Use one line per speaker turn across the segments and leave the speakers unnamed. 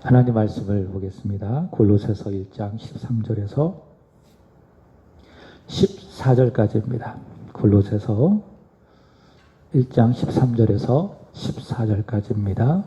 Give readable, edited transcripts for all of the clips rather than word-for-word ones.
하나님 말씀을 보겠습니다. 골로새서 1장 13절에서 14절까지입니다. 골로새서 1장 13절에서 14절까지입니다.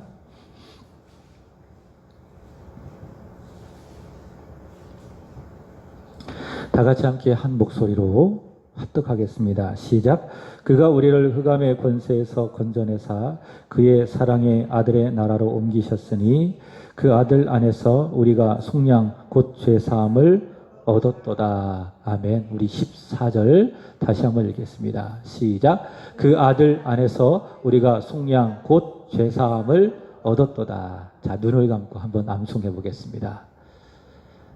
다 같이 함께 한 목소리로 합독하겠습니다. 시작. 그가 우리를 흑암의 권세에서 건져내사 그의 사랑의 아들의 나라로 옮기셨으니 그 아들 안에서 우리가 속량 곧 죄사함을 얻었도다. 아멘. 우리 14절 다시 한번 읽겠습니다. 시작. 그 아들 안에서 우리가 속량 곧 죄사함을 얻었도다. 자, 눈을 감고 한번 암송해 보겠습니다.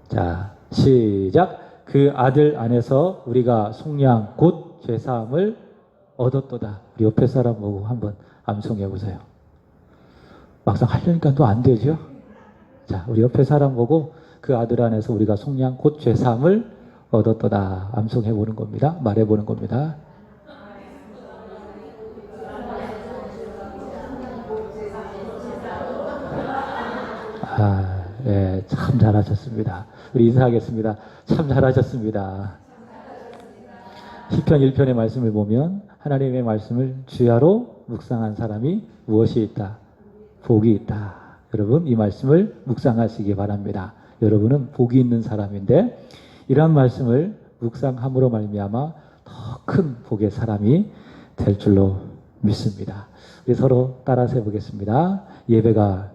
자, 시작. 그 아들 안에서 우리가 속량 곧 죄사함을 얻었도다. 우리 옆에 사람 보고 한번 암송해 보세요. 막상 하려니까 또 안 되죠? 자, 우리 옆에 사람 보고 그 아들 안에서 우리가 속량 곧 죄사함을 얻었도다. 암송해 보는 겁니다. 말해 보는 겁니다. 네, 참 잘하셨습니다. 우리 인사하겠습니다. 참 잘하셨습니다. 시편 1편의 말씀을 보면 하나님의 말씀을 주야로 묵상한 사람이 무엇이 있다? 복이 있다. 여러분 이 말씀을 묵상하시기 바랍니다. 여러분은 복이 있는 사람인데 이러한 말씀을 묵상함으로 말미암아 더 큰 복의 사람이 될 줄로 믿습니다. 우리 서로 따라서 해보겠습니다. 예배가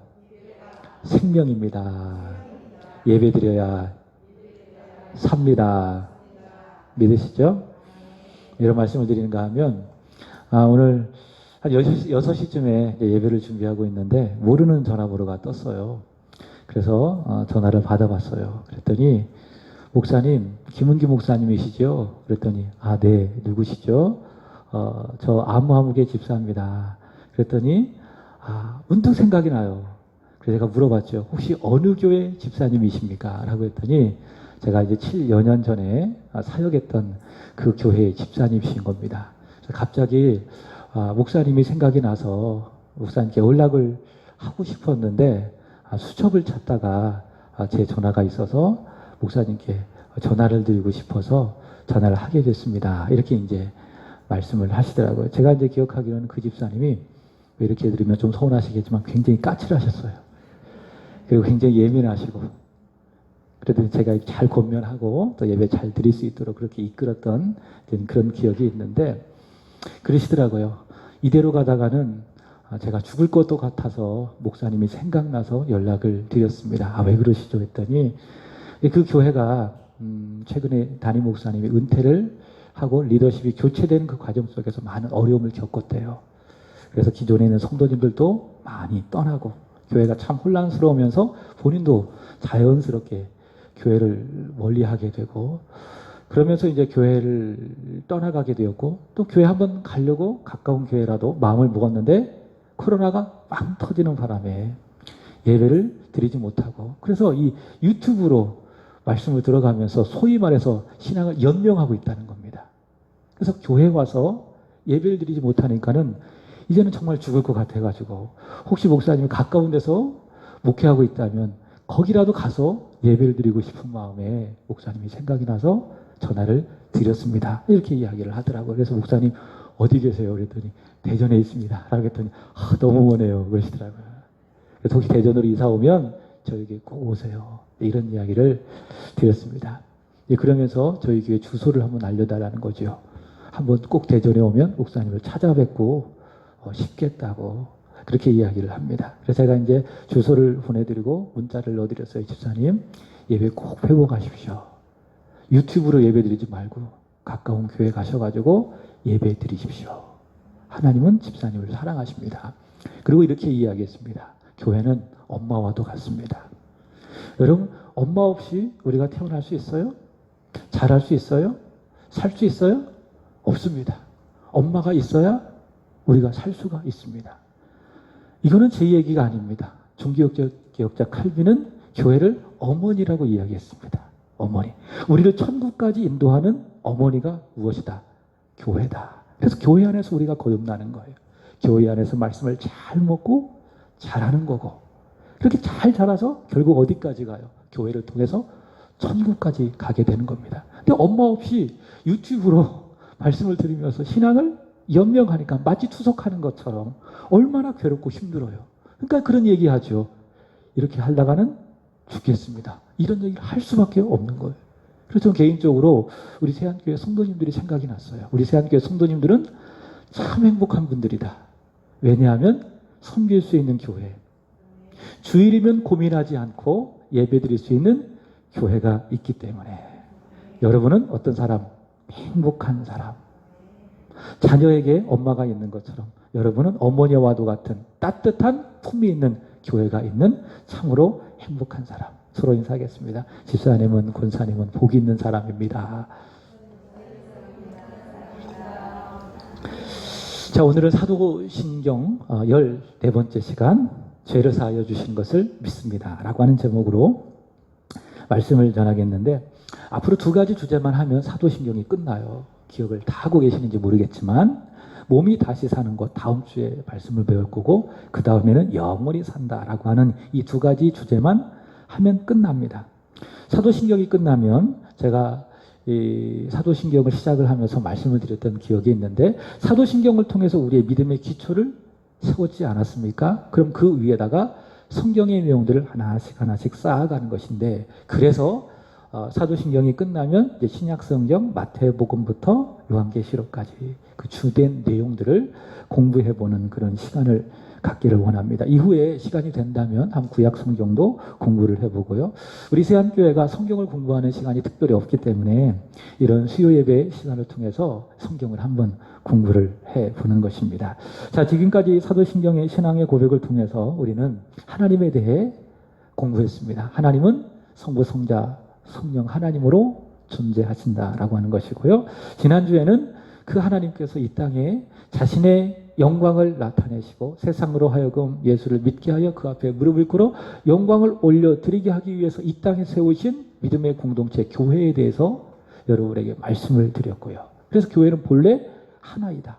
생명입니다. 예배드려야 삽니다. 믿으시죠? 이런 말씀을 드리는가 하면 오늘 한 6시쯤에 예배를 준비하고 있는데 모르는 전화번호가 떴어요. 그래서 전화를 받아봤어요. 그랬더니 목사님, 김은기 목사님이시죠? 그랬더니 네, 누구시죠? 저 아무개 집사입니다. 그랬더니 문득 생각이 나요. 그래서 제가 물어봤죠. 혹시 어느 교회 집사님이십니까? 라고 했더니 제가 이제 7여 년 전에 사역했던 그 교회의 집사님이신 겁니다. 그래서 갑자기 목사님이 생각이 나서 목사님께 연락을 하고 싶었는데 수첩을 찾다가 제 전화가 있어서 목사님께 전화를 드리고 싶어서 전화를 하게 됐습니다. 이렇게 이제 말씀을 하시더라고요. 제가 이제 기억하기로는 그 집사님이 이렇게 들으면 좀 서운하시겠지만 굉장히 까칠하셨어요. 그리고 굉장히 예민하시고 그래도 제가 잘 권면하고 또 예배 잘 드릴 수 있도록 그렇게 이끌었던 그런 기억이 있는데 그러시더라고요. 이대로 가다가는 제가 죽을 것도 같아서 목사님이 생각나서 연락을 드렸습니다. 왜 그러시죠? 했더니 그 교회가 최근에 담임 목사님이 은퇴를 하고 리더십이 교체된 그 과정 속에서 많은 어려움을 겪었대요. 그래서 기존에 있는 성도님들도 많이 떠나고 교회가 참 혼란스러우면서 본인도 자연스럽게 교회를 멀리하게 되고 그러면서 이제 교회를 떠나가게 되었고 또 교회 한번 가려고 가까운 교회라도 마음을 먹었는데 코로나가 빵 터지는 바람에 예배를 드리지 못하고 그래서 이 유튜브로 말씀을 들어가면서 소위 말해서 신앙을 연명하고 있다는 겁니다. 그래서 교회 와서 예배를 드리지 못하니까는 이제는 정말 죽을 것 같아가지고 혹시 목사님이 가까운 데서 목회하고 있다면 거기라도 가서 예배를 드리고 싶은 마음에 목사님이 생각이 나서 전화를 드렸습니다. 이렇게 이야기를 하더라고요. 그래서 목사님 어디 계세요? 그랬더니 대전에 있습니다. 라고 했더니 너무 머네요. 그러시더라고요. 그래서 혹시 대전으로 이사 오면 저에게 꼭 오세요. 이런 이야기를 드렸습니다. 그러면서 저희 교회 주소를 한번 알려달라는 거죠. 한번 꼭 대전에 오면 목사님을 찾아뵙고 싶겠다고 그렇게 이야기를 합니다. 그래서 제가 이제 주소를 보내드리고 문자를 넣어드렸어요. 집사님 예배 꼭 회복하십시오. 유튜브로 예배 드리지 말고 가까운 교회 가셔가지고 예배 드리십시오. 하나님은 집사님을 사랑하십니다. 그리고 이렇게 이야기했습니다. 교회는 엄마와도 같습니다. 여러분 엄마 없이 우리가 태어날 수 있어요? 잘할 수 있어요? 살 수 있어요? 없습니다. 엄마가 있어야 우리가 살 수가 있습니다. 이거는 제 얘기가 아닙니다. 종교개혁자 칼빈은 교회를 어머니라고 이야기했습니다. 어머니. 우리를 천국까지 인도하는 어머니가 무엇이다? 교회다. 그래서 교회 안에서 우리가 거듭나는 거예요. 교회 안에서 말씀을 잘 먹고 잘하는 거고 그렇게 잘 자라서 결국 어디까지 가요? 교회를 통해서 천국까지 가게 되는 겁니다. 근데 엄마 없이 유튜브로 말씀을 들으면서 신앙을 연명하니까 마치 투석하는 것처럼 얼마나 괴롭고 힘들어요. 그러니까 그런 얘기하죠. 이렇게 하다가는 죽겠습니다. 이런 얘기를 할 수밖에 없는 거예요. 그래서 저는 개인적으로 우리 세안교회 성도님들이 생각이 났어요. 우리 세안교회 성도님들은 참 행복한 분들이다. 왜냐하면 섬길 수 있는 교회. 주일이면 고민하지 않고 예배드릴 수 있는 교회가 있기 때문에 여러분은 어떤 사람? 행복한 사람. 자녀에게 엄마가 있는 것처럼 여러분은 어머니와도 같은 따뜻한 품이 있는 교회가 있는 참으로 행복한 사람. 서로 인사하겠습니다. 집사님은 권사님은 복 있는 사람입니다. 자, 오늘은 사도신경 14번째 시간 죄를 사하여 주신 것을 믿습니다 라고 하는 제목으로 말씀을 전하겠는데, 앞으로 두 가지 주제만 하면 사도신경이 끝나요. 기억을 다 하고 계시는지 모르겠지만 몸이 다시 사는 것 다음 주에 말씀을 배울 거고, 그 다음에는 영원히 산다라고 하는 이 두 가지 주제만 하면 끝납니다. 사도신경이 끝나면 제가 이 사도신경을 시작을 하면서 말씀을 드렸던 기억이 있는데, 사도신경을 통해서 우리의 믿음의 기초를 세웠지 않았습니까? 그럼 그 위에다가 성경의 내용들을 하나씩 쌓아가는 것인데, 그래서 사도신경이 끝나면 이제 신약성경 마태복음부터 요한계시록까지 그 주된 내용들을 공부해보는 그런 시간을 갖기를 원합니다. 이후에 시간이 된다면 한 구약성경도 공부를 해보고요. 우리 세안교회가 성경을 공부하는 시간이 특별히 없기 때문에 이런 수요예배 시간을 통해서 성경을 한번 공부를 해보는 것입니다. 자, 지금까지 사도신경의 신앙의 고백을 통해서 우리는 하나님에 대해 공부했습니다. 하나님은 성부, 성자, 성령 하나님으로 존재하신다라고 하는 것이고요. 지난주에는 그 하나님께서 이 땅에 자신의 영광을 나타내시고 세상으로 하여금 예수를 믿게 하여 그 앞에 무릎을 꿇어 영광을 올려드리게 하기 위해서 이 땅에 세우신 믿음의 공동체 교회에 대해서 여러분에게 말씀을 드렸고요. 그래서 교회는 본래 하나이다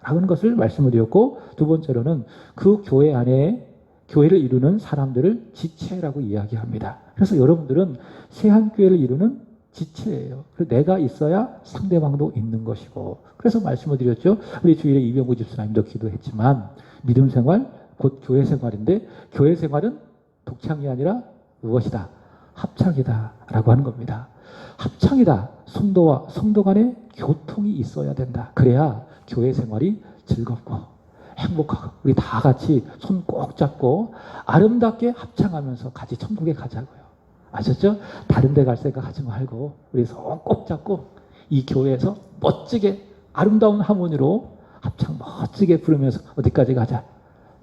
라고 하는 것을 말씀을 드렸고, 두 번째로는 그 교회 안에 교회를 이루는 사람들을 지체라고 이야기합니다. 그래서 여러분들은 세한교회를 이루는 지체예요. 그래서 내가 있어야 상대방도 있는 것이고, 그래서 말씀을 드렸죠. 우리 주일에 이병구 집사님도 기도했지만 믿음 생활 곧 교회 생활인데, 교회 생활은 독창이 아니라 무엇이다? 합창이다 라고 하는 겁니다. 합창이다. 성도와 성도 간의 교통이 있어야 된다. 그래야 교회 생활이 즐겁고 행복하고 우리 다 같이 손 꼭 잡고 아름답게 합창하면서 같이 천국에 가자고요. 아셨죠? 다른 데 갈 생각 하지 말고 우리 손 꼭 잡고 이 교회에서 멋지게 아름다운 하모니로 합창 멋지게 부르면서 어디까지 가자?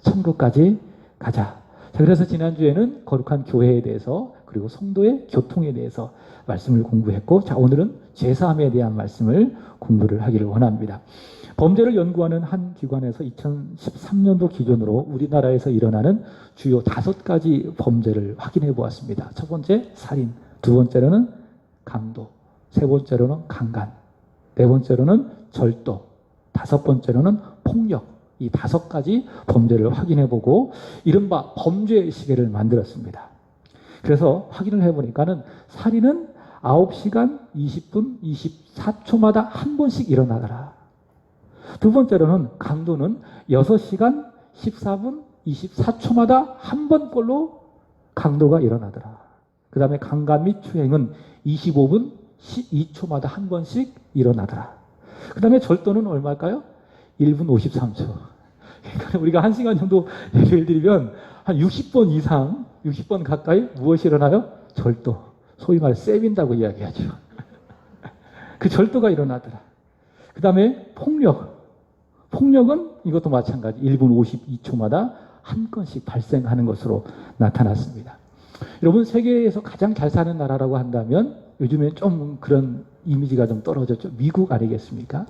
천국까지 가자. 자, 그래서 지난주에는 거룩한 교회에 대해서 그리고 성도의 교통에 대해서 말씀을 공부했고, 자, 오늘은 죄사함에 대한 말씀을 공부를 하기를 원합니다. 범죄를 연구하는 한 기관에서 2013년도 기준으로 우리나라에서 일어나는 주요 5가지 범죄를 확인해 보았습니다. 첫 번째, 살인. 두 번째로는 강도. 세 번째로는 강간. 네 번째로는 절도. 다섯 번째로는 폭력. 이 5가지 범죄를 확인해 보고 이른바 범죄 시계를 만들었습니다. 그래서 확인을 해보니까는 살인은 9시간 20분 24초마다 한 번씩 일어나더라. 두 번째로는 강도는 6시간 14분 24초마다 한 번꼴로 강도가 일어나더라. 그 다음에 강간 및 추행은 25분 12초마다 한 번씩 일어나더라. 그 다음에 절도는 얼마일까요? 1분 53초. 그러니까 우리가 1시간 정도 예배를 드리면 한 60번 이상, 60번 가까이 무엇이 일어나요? 절도. 소위 말해 쎄빈다고 이야기하죠. 그 절도가 일어나더라. 그 다음에 폭력. 폭력은 이것도 마찬가지 1분 52초마다 한 건씩 발생하는 것으로 나타났습니다. 여러분, 세계에서 가장 잘 사는 나라라고 한다면 요즘엔 좀 그런 이미지가 좀 떨어졌죠. 미국 아니겠습니까?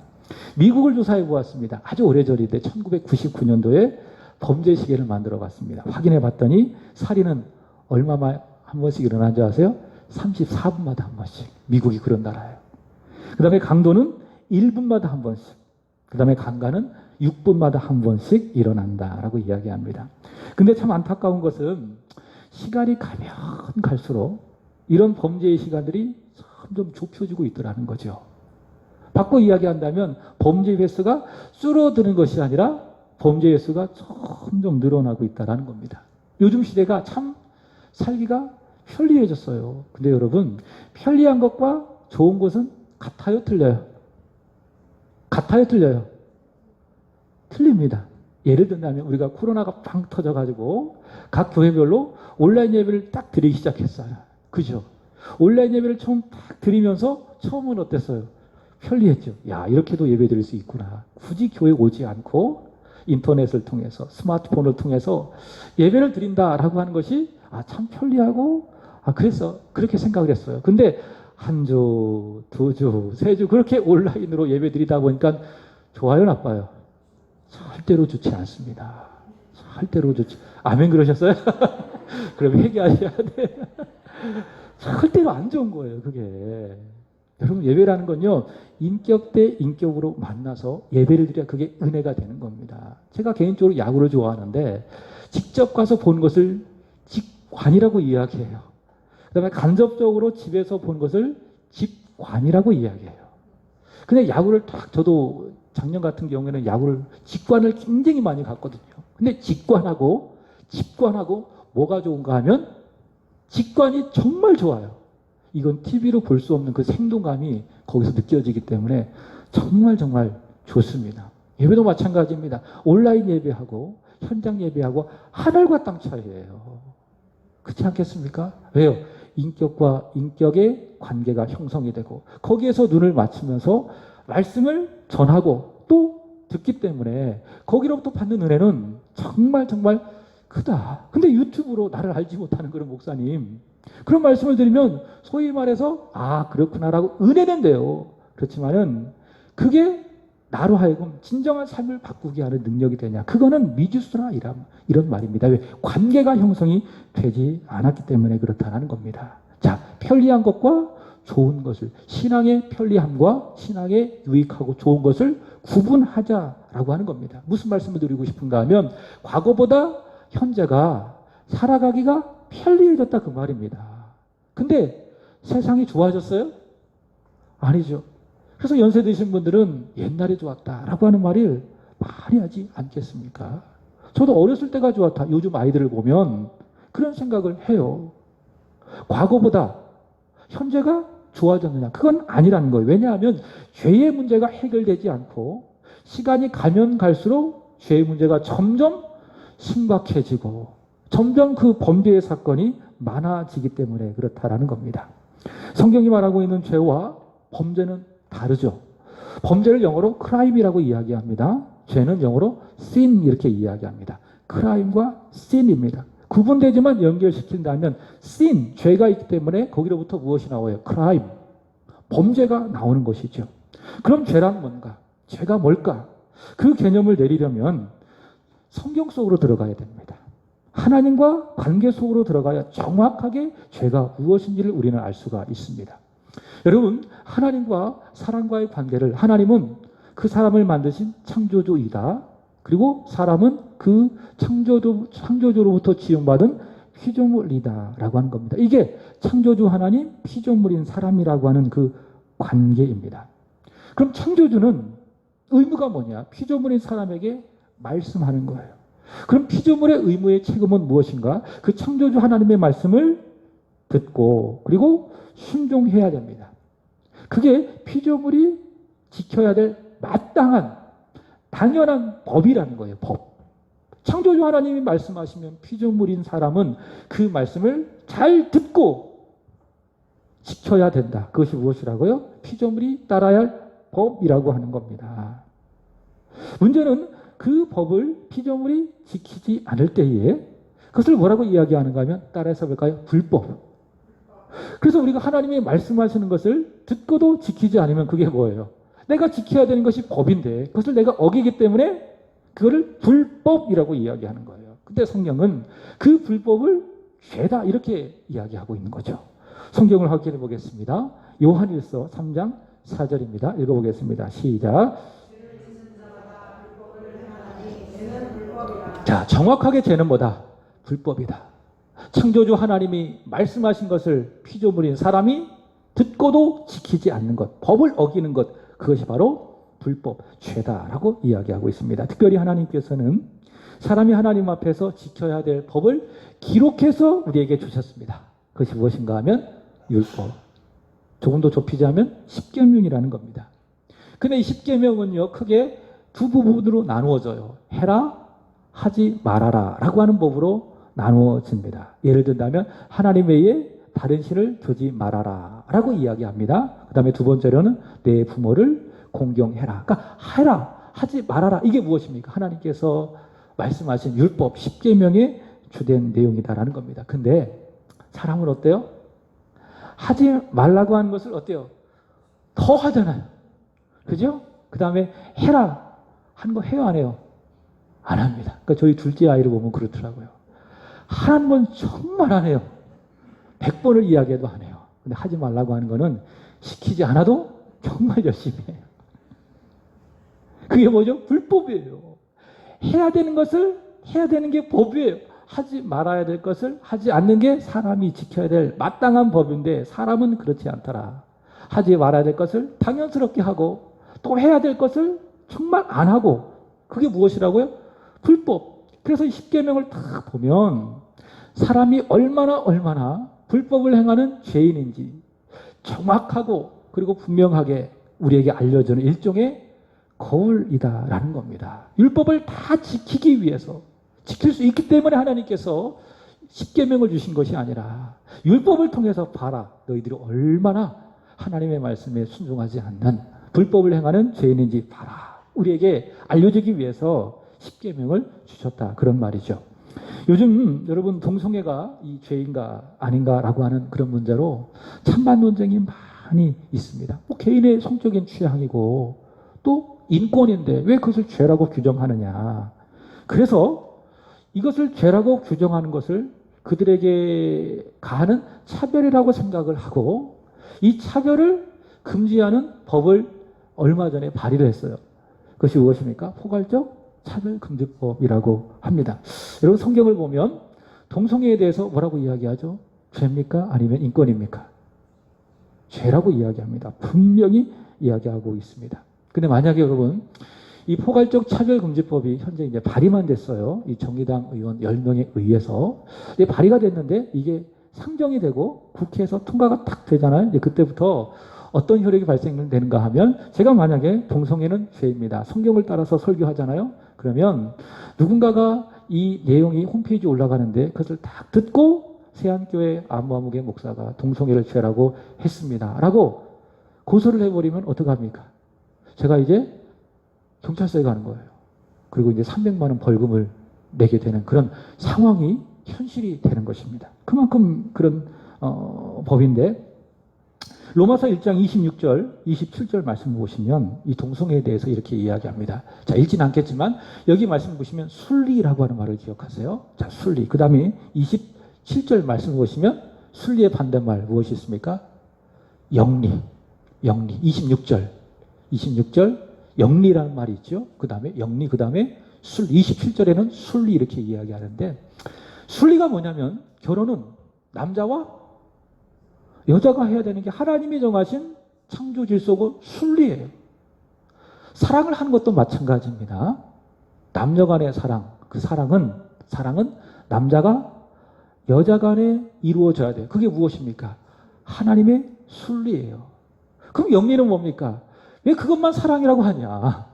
미국을 조사해 보았습니다. 아주 오래전인데 1999년도에 범죄 시계를 만들어 봤습니다. 확인해 봤더니 살인은 얼마만 한 번씩 일어난 줄 아세요? 34분마다 한 번씩. 미국이 그런 나라예요. 그 다음에 강도는 1분마다 한 번씩. 그 다음에 간가는 6분마다 한 번씩 일어난다라고 이야기합니다. 근데 참 안타까운 것은 시간이 가면 갈수록 이런 범죄의 시간들이 점점 좁혀지고 있더라는 거죠. 바꿔 이야기한다면 범죄 횟수가 줄어드는 것이 아니라 범죄 횟수가 점점 늘어나고 있다는 겁니다. 요즘 시대가 참 살기가 편리해졌어요. 근데 여러분, 편리한 것과 좋은 것은 같아요, 틀려요? 같아요, 틀려요? 틀립니다. 예를 들면 우리가 코로나가 빵 터져가지고 각 교회별로 온라인 예배를 딱 드리기 시작했어요. 그죠? 온라인 예배를 처음 딱 드리면서 처음은 어땠어요? 편리했죠. 야, 이렇게도 예배 드릴 수 있구나. 굳이 교회 오지 않고 인터넷을 통해서 스마트폰을 통해서 예배를 드린다라고 하는 것이 참 편리하고 그래서 그렇게 생각을 했어요. 근데 한 주, 두 주, 세 주 그렇게 온라인으로 예배 드리다 보니까 좋아요, 나빠요? 절대로 좋지 않습니다. 절대로 좋지. 아멘 그러셨어요? 그럼 회개하셔야 돼. 절대로 안 좋은 거예요, 그게. 여러분, 예배라는 건요, 인격 대 인격으로 만나서 예배를 드려야 그게 은혜가 되는 겁니다. 제가 개인적으로 야구를 좋아하는데, 직접 가서 본 것을 직관이라고 이야기해요. 그 다음에 간접적으로 집에서 본 것을 직관이라고 이야기해요. 근데 야구를 저도 작년 같은 경우에는 야구를 직관을 굉장히 많이 갔거든요. 근데 직관하고 직관하고 뭐가 좋은가 하면 직관이 정말 좋아요. 이건 TV로 볼 수 없는 그 생동감이 거기서 느껴지기 때문에 정말 좋습니다. 예배도 마찬가지입니다. 온라인 예배하고 현장 예배하고 하늘과 땅 차이예요. 그렇지 않겠습니까? 왜요? 인격과 인격의 관계가 형성이 되고 거기에서 눈을 맞추면서 말씀을 전하고 또 듣기 때문에 거기로부터 받는 은혜는 정말 크다. 근데 유튜브로 나를 알지 못하는 그런 목사님, 그런 말씀을 드리면 소위 말해서 그렇구나라고 은혜는 돼요. 그렇지만은 그게 나로 하여금 진정한 삶을 바꾸게 하는 능력이 되냐? 그거는 미지수라 이런 말입니다. 왜? 관계가 형성이 되지 않았기 때문에 그렇다는 겁니다. 자, 편리한 것과 좋은 것을, 신앙의 편리함과 신앙의 유익하고 좋은 것을 구분하자라고 하는 겁니다. 무슨 말씀을 드리고 싶은가 하면 과거보다 현재가 살아가기가 편리해졌다 그 말입니다. 근데 세상이 좋아졌어요? 아니죠. 그래서 연세 드신 분들은 옛날이 좋았다라고 하는 말을 많이 하지 않겠습니까? 저도 어렸을 때가 좋았다. 요즘 아이들을 보면 그런 생각을 해요. 과거보다 현재가 좋아졌느냐? 그건 아니라는 거예요. 왜냐하면 죄의 문제가 해결되지 않고 시간이 가면 갈수록 죄의 문제가 점점 심각해지고 점점 그 범죄의 사건이 많아지기 때문에 그렇다라는 겁니다. 성경이 말하고 있는 죄와 범죄는 다르죠. 범죄를 영어로 crime이라고 이야기합니다. 죄는 영어로 sin 이렇게 이야기합니다. crime과 sin입니다. 구분되지만 연결시킨다면 sin, 죄가 있기 때문에 거기로부터 무엇이 나와요? crime, 범죄가 나오는 것이죠. 그럼 죄란 뭔가? 죄가 뭘까? 그 개념을 내리려면 성경 속으로 들어가야 됩니다. 하나님과 관계 속으로 들어가야 정확하게 죄가 무엇인지를 우리는 알 수가 있습니다. 여러분, 하나님과 사람과의 관계를, 하나님은 그 사람을 만드신 창조주이다. 그리고 사람은 그 창조주로부터 지음받은 피조물이다 라고 하는 겁니다. 이게 창조주 하나님, 피조물인 사람이라고 하는 그 관계입니다. 그럼 창조주는 의무가 뭐냐? 피조물인 사람에게 말씀하는 거예요. 그럼 피조물의 의무의 책임은 무엇인가? 그 창조주 하나님의 말씀을 듣고 그리고 순종해야 됩니다. 그게 피조물이 지켜야 될 마땅한 당연한 법이라는 거예요. 법. 창조주 하나님이 말씀하시면 피조물인 사람은 그 말씀을 잘 듣고 지켜야 된다. 그것이 무엇이라고요? 피조물이 따라야 할 법이라고 하는 겁니다. 문제는 그 법을 피조물이 지키지 않을 때에 그것을 뭐라고 이야기하는가 하면 따라서 볼까요? 불법. 그래서 우리가 하나님이 말씀하시는 것을 듣고도 지키지 않으면 그게 뭐예요? 내가 지켜야 되는 것이 법인데 그것을 내가 어기기 때문에 그거를 불법이라고 이야기하는 거예요. 근데 성경은 그 불법을 죄다 이렇게 이야기하고 있는 거죠. 성경을 확인해 보겠습니다. 요한일서 3장 4절입니다. 읽어보겠습니다. 시작. 자, 정확하게 죄는 뭐다? 불법이다. 창조주 하나님이 말씀하신 것을 피조물인 사람이 듣고도 지키지 않는 것, 법을 어기는 것, 그것이 바로 불법, 죄다라고 이야기하고 있습니다. 특별히 하나님께서는 사람이 하나님 앞에서 지켜야 될 법을 기록해서 우리에게 주셨습니다. 그것이 무엇인가 하면 율법. 조금 더 좁히자면 십계명이라는 겁니다. 근데 이 십계명은요, 크게 두 부분으로 나누어져요. 해라, 하지 말아라 라고 하는 법으로 나누어집니다. 예를 든다면 하나님 외에 다른 신을 두지 말아라 라고 이야기합니다. 그 다음에 두 번째로는 내 부모를 공경해라. 그러니까 해라, 하지 말아라. 이게 무엇입니까? 하나님께서 말씀하신 율법, 십계명의 주된 내용이다라는 겁니다. 근데 사람은 어때요? 하지 말라고 하는 것을 어때요? 더 하잖아요. 그죠? 그 다음에 해라 하는 거 해요, 안 해요? 안 합니다. 그러니까 저희 둘째 아이를 보면 그렇더라고요. 하는 건 정말 안 해요. 100번을 이야기해도 안 해요. 근데 하지 말라고 하는 거는 시키지 않아도 정말 열심히 해요. 그게 뭐죠? 불법이에요. 해야 되는 것을 해야 되는 게 법이에요. 하지 말아야 될 것을 하지 않는 게 사람이 지켜야 될 마땅한 법인데 사람은 그렇지 않더라. 하지 말아야 될 것을 당연스럽게 하고 또 해야 될 것을 정말 안 하고 그게 무엇이라고요? 불법. 그래서 이 십계명을 다 보면 사람이 얼마나 불법을 행하는 죄인인지 정확하고 그리고 분명하게 우리에게 알려주는 일종의 거울이다라는 겁니다. 율법을 다 지키기 위해서 지킬 수 있기 때문에 하나님께서 십계명을 주신 것이 아니라 율법을 통해서 봐라. 너희들이 얼마나 하나님의 말씀에 순종하지 않는 불법을 행하는 죄인인지 봐라. 우리에게 알려주기 위해서 십계명을 주셨다. 그런 말이죠. 요즘 여러분 동성애가 이 죄인가 아닌가라고 하는 그런 문제로 찬반 논쟁이 많이 있습니다. 뭐 개인의 성적인 취향이고 또 인권인데 왜 그것을 죄라고 규정하느냐. 그래서 이것을 죄라고 규정하는 것을 그들에게 가하는 차별이라고 생각을 하고 이 차별을 금지하는 법을 얼마 전에 발의를 했어요. 그것이 무엇입니까? 포괄적 차별금지법이라고 합니다. 여러분 성경을 보면 동성애에 대해서 뭐라고 이야기하죠? 죄입니까? 아니면 인권입니까? 죄라고 이야기합니다. 분명히 이야기하고 있습니다. 근데 만약에 여러분 이 포괄적 차별금지법이 현재 이제 발의만 됐어요. 이 정의당 의원 10명에 의해서. 발의가 됐는데 이게 상정이 되고 국회에서 통과가 딱 되잖아요. 이제 그때부터 어떤 효력이 발생되는가 하면 제가 만약에 동성애는 죄입니다. 성경을 따라서 설교하잖아요. 그러면 누군가가 이 내용이 홈페이지에 올라가는데 그것을 딱 듣고 세안교회 아무아무개 목사가 동성애를 죄라고 했습니다. 라고 고소를 해버리면 어떡합니까? 제가 이제 경찰서에 가는 거예요. 그리고 이제 300만 원 벌금을 내게 되는 그런 상황이 현실이 되는 것입니다. 그만큼 그런 법인데 로마서 1장 26절, 27절 말씀 보시면 이 동성애에 대해서 이렇게 이야기합니다. 자, 읽지는 않겠지만 여기 말씀 보시면 순리라고 하는 말을 기억하세요. 자, 순리. 그 다음에 27절 말씀 보시면 순리의 반대말 무엇이 있습니까? 영리. 26절 영리라는 말이 있죠. 그 다음에 영리, 그 다음에 순리. 27절에는 순리 이렇게 이야기하는데 순리가 뭐냐면 결혼은 남자와 여자가 해야 되는 게 하나님이 정하신 창조 질서고 순리예요. 사랑을 하는 것도 마찬가지입니다. 남녀 간의 사랑, 그 사랑은 남자가 여자 간에 이루어져야 돼요. 그게 무엇입니까? 하나님의 순리예요. 그럼 영리는 뭡니까? 왜 그것만 사랑이라고 하냐?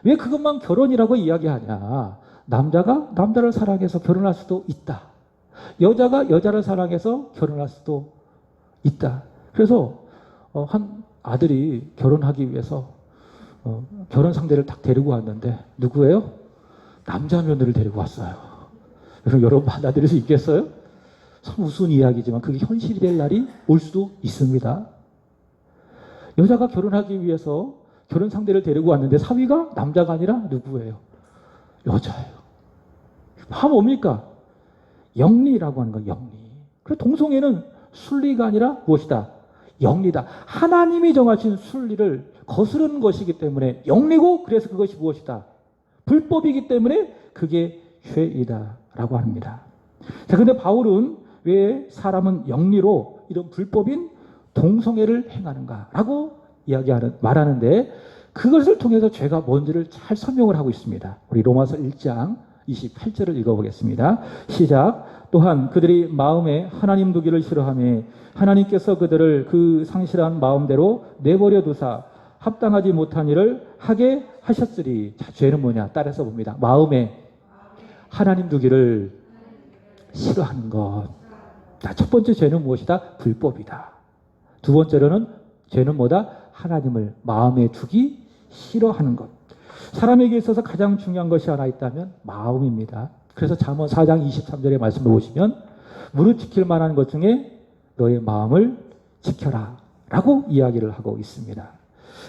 왜 그것만 결혼이라고 이야기하냐? 남자가 남자를 사랑해서 결혼할 수도 있다. 여자가 여자를 사랑해서 결혼할 수도 있다. 그래서 한 아들이 결혼하기 위해서 결혼 상대를 딱 데리고 왔는데 누구예요? 남자 며느리를 데리고 왔어요. 여러분 받아들일 수 있겠어요? 참 우스운 이야기지만 그게 현실이 될 날이 올 수도 있습니다. 여자가 결혼하기 위해서 결혼 상대를 데리고 왔는데 사위가 남자가 아니라 누구예요? 여자예요. 다 뭡니까? 영리라고 하는 거예요. 영리. 그래서 동성애는 순리가 아니라 무엇이다? 영리다. 하나님이 정하신 순리를 거스르는 것이기 때문에 영리고 그래서 그것이 무엇이다? 불법이기 때문에 그게 죄이다라고 합니다. 자, 근데 바울은 왜 사람은 영리로 이런 불법인 동성애를 행하는가라고 말하는데 그것을 통해서 죄가 뭔지를 잘 설명을 하고 있습니다. 우리 로마서 1장 28절을 읽어보겠습니다. 시작. 또한 그들이 마음에 하나님 두기를 싫어하며 하나님께서 그들을 그 상실한 마음대로 내버려 두사 합당하지 못한 일을 하게 하셨으리. 자, 죄는 뭐냐? 따라서 봅니다. 마음에 하나님 두기를 싫어하는 것. 자, 첫 번째 죄는 무엇이다? 불법이다. 두 번째로는 죄는 뭐다? 하나님을 마음에 두기 싫어하는 것. 사람에게 있어서 가장 중요한 것이 하나 있다면 마음입니다. 그래서 잠언 4장 23절의 말씀을 보시면 무릇 지킬 만한 것 중에 너의 마음을 지켜라 라고 이야기를 하고 있습니다.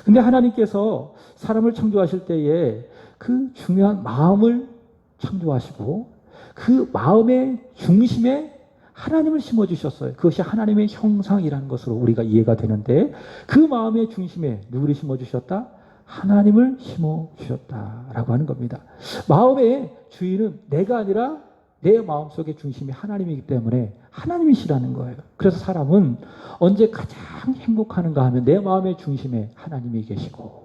근데 하나님께서 사람을 창조하실 때에 그 중요한 마음을 창조하시고 그 마음의 중심에 하나님을 심어주셨어요. 그것이 하나님의 형상이라는 것으로 우리가 이해가 되는데 그 마음의 중심에 누구를 심어주셨다? 하나님을 심어주셨다라고 하는 겁니다. 마음의 주인은 내가 아니라 내 마음속의 중심이 하나님이기 때문에 하나님이시라는 거예요. 그래서 사람은 언제 가장 행복하는가 하면 내 마음의 중심에 하나님이 계시고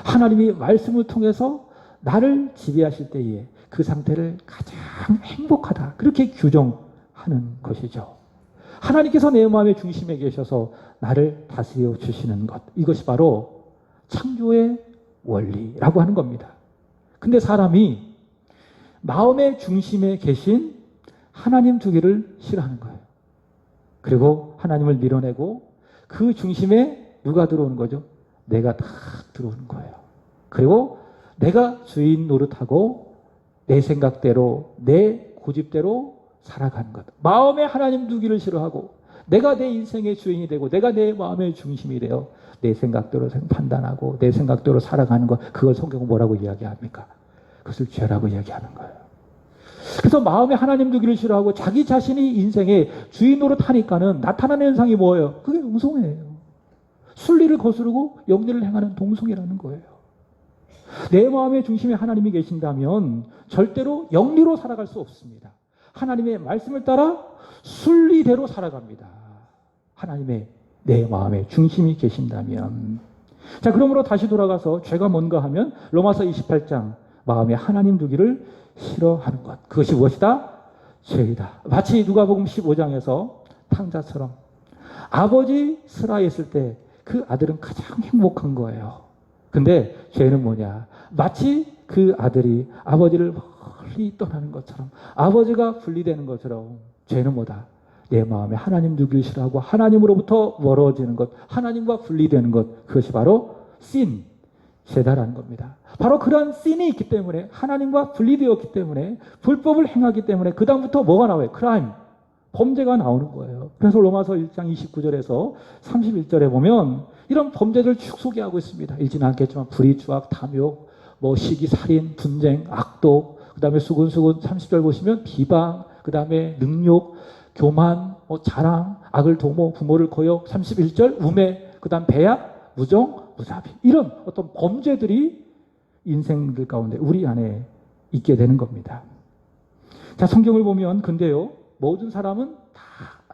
하나님이 말씀을 통해서 나를 지배하실 때에 그 상태를 가장 행복하다. 그렇게 규정하는 것이죠. 하나님께서 내 마음의 중심에 계셔서 나를 다스려 주시는 것. 이것이 바로 창조의 원리라고 하는 겁니다. 근데 사람이 마음의 중심에 계신 하나님 두기를 싫어하는 거예요. 그리고 하나님을 밀어내고 그 중심에 누가 들어오는 거죠? 내가 딱 들어오는 거예요. 그리고 내가 주인 노릇하고 내 생각대로 내 고집대로 살아가는 것. 마음에 하나님 두기를 싫어하고 내가 내 인생의 주인이 되고 내가 내 마음의 중심이 되어 내 생각대로 판단하고 내 생각대로 살아가는 것. 그걸 성경은 뭐라고 이야기합니까? 그것을 죄라고 이야기하는 거예요. 그래서 마음에 하나님 두기를 싫어하고 자기 자신이 인생의 주인 노릇하니까는 나타나는 현상이 뭐예요? 그게 동성애예요. 순리를 거스르고 영리를 행하는 동성애라는 거예요. 내 마음의 중심에 하나님이 계신다면 절대로 영리로 살아갈 수 없습니다. 하나님의 말씀을 따라 순리대로 살아갑니다. 하나님의 내 마음의 중심이 계신다면. 자, 그러므로 다시 돌아가서 죄가 뭔가 하면 로마서 28장 마음에 하나님 두기를 싫어하는 것. 그것이 무엇이다? 죄이다. 마치 누가복음 15장에서 탕자처럼 아버지 슬하였을 때 그 아들은 가장 행복한 거예요. 근데 죄는 뭐냐? 마치 그 아들이 아버지를 멀리 떠나는 것처럼 아버지가 분리되는 것처럼 죄는 뭐다? 내 마음에 하나님 두기를 싫어하고 하나님으로부터 멀어지는 것, 하나님과 분리되는 것. 그것이 바로 씬, 죄다라는 겁니다. 바로 그러한 씬이 있기 때문에 하나님과 분리되었기 때문에 불법을 행하기 때문에 그 다음부터 뭐가 나와요? 크라임, 범죄가 나오는 거예요. 그래서 로마서 1장 29절에서 31절에 보면 이런 범죄들을 쭉 소개하고 있습니다. 읽지는 않겠지만 불의, 추악, 탐욕, 시기, 살인, 분쟁, 악독, 그 다음에 수군수군 30절 보시면 비방, 그 다음에 능욕, 교만, 자랑, 악을 도모, 부모를 거역, 31절 우매, 그 다음 배약, 무정, 무자비. 이런 어떤 범죄들이 인생들 가운데 우리 안에 있게 되는 겁니다. 자, 성경을 보면 근데요, 모든 사람은 다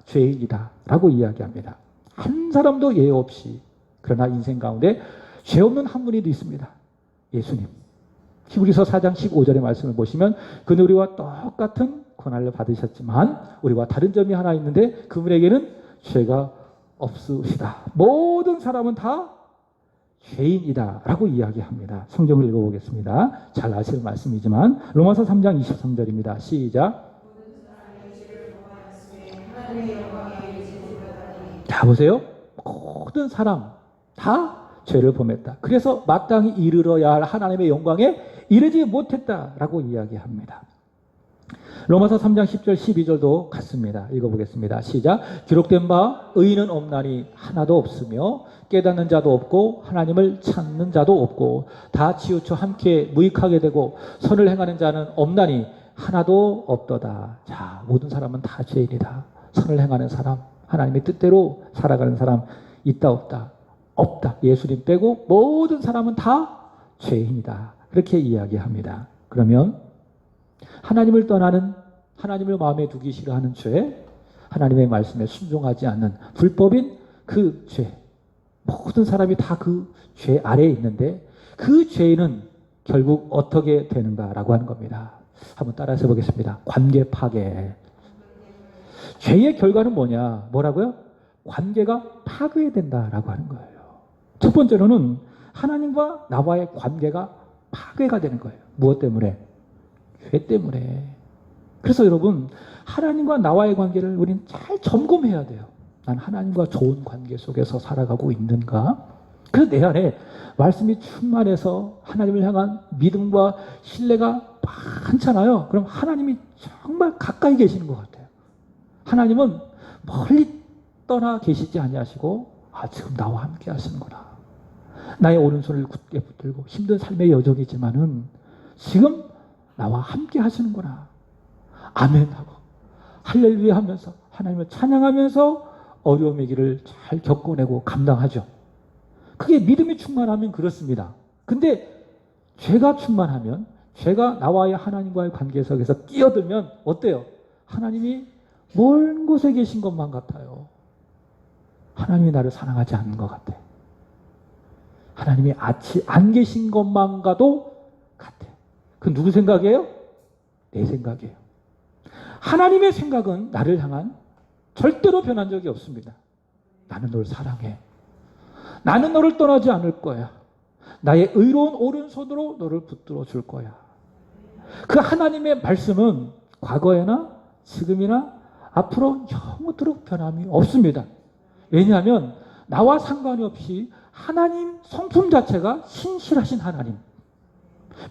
죄인이다 라고 이야기합니다. 한 사람도 예외 없이. 그러나 인생 가운데 죄 없는 한 분이 있습니다. 예수님. 히브리서 4장 15절의 말씀을 보시면 그는 우리와 똑같은 고난을 받으셨지만 우리와 다른 점이 하나 있는데 그분에게는 죄가 없으시다. 모든 사람은 다 죄인이다 라고 이야기합니다. 성경을 읽어보겠습니다. 잘 아시는 말씀이지만 로마서 3장 23절입니다. 시작. 자, 보세요. 모든 사람 다 죄를 범했다. 그래서 마땅히 이르러야 할 하나님의 영광에 이르지 못했다라고 이야기합니다. 로마서 3장 10절 12절도 같습니다. 읽어보겠습니다. 시작. 기록된 바 의인은 없나니 하나도 없으며 깨닫는 자도 없고 하나님을 찾는 자도 없고 다 치우쳐 함께 무익하게 되고 선을 행하는 자는 없나니 하나도 없도다. 자, 모든 사람은 다 죄인이다. 선을 행하는 사람, 하나님의 뜻대로 살아가는 사람 있다 없다? 없다. 예수님 빼고 모든 사람은 다 죄인이다. 그렇게 이야기합니다. 그러면 하나님을 떠나는, 하나님을 마음에 두기 싫어하는 죄, 하나님의 말씀에 순종하지 않는 불법인 그 죄. 모든 사람이 다 그 죄 아래에 있는데 그 죄는 결국 어떻게 되는가라고 하는 겁니다. 한번 따라서 보겠습니다. 관계 파괴. 죄의 결과는 뭐냐? 뭐라고요? 관계가 파괴된다라고 하는 거예요. 첫 번째로는 하나님과 나와의 관계가 파괴가 되는 거예요. 무엇 때문에? 죄 때문에. 그래서 여러분, 하나님과 나와의 관계를 우리는 잘 점검해야 돼요. 난 하나님과 좋은 관계 속에서 살아가고 있는가? 그래서 내 안에 말씀이 충만해서 하나님을 향한 믿음과 신뢰가 많잖아요. 그럼 하나님이 정말 가까이 계시는 것 같아요. 하나님은 멀리 떠나 계시지 아니하시고 지금 나와 함께 하시는구나. 나의 오른손을 굳게 붙들고 힘든 삶의 여정이지만은 지금 나와 함께 하시는구나. 아멘하고 할렐루야 하면서 하나님을 찬양하면서 어려움의 길을 잘 겪어내고 감당하죠. 그게 믿음이 충만하면 그렇습니다. 근데 죄가 충만하면, 죄가 나와의 하나님과의 관계 속에서 끼어들면 어때요? 하나님이 먼 곳에 계신 것만 같아요. 하나님이 나를 사랑하지 않는 것 같아. 하나님이 안 계신 것만과도 같아. 그 누구 생각이에요? 내 생각이에요. 하나님의 생각은 나를 향한 절대로 변한 적이 없습니다. 나는 널 사랑해. 나는 너를 떠나지 않을 거야. 나의 의로운 오른손으로 너를 붙들어 줄 거야. 그 하나님의 말씀은 과거에나 지금이나 앞으로 영원토록 변함이 없습니다. 왜냐하면 나와 상관이 없이 하나님 성품 자체가 신실하신 하나님,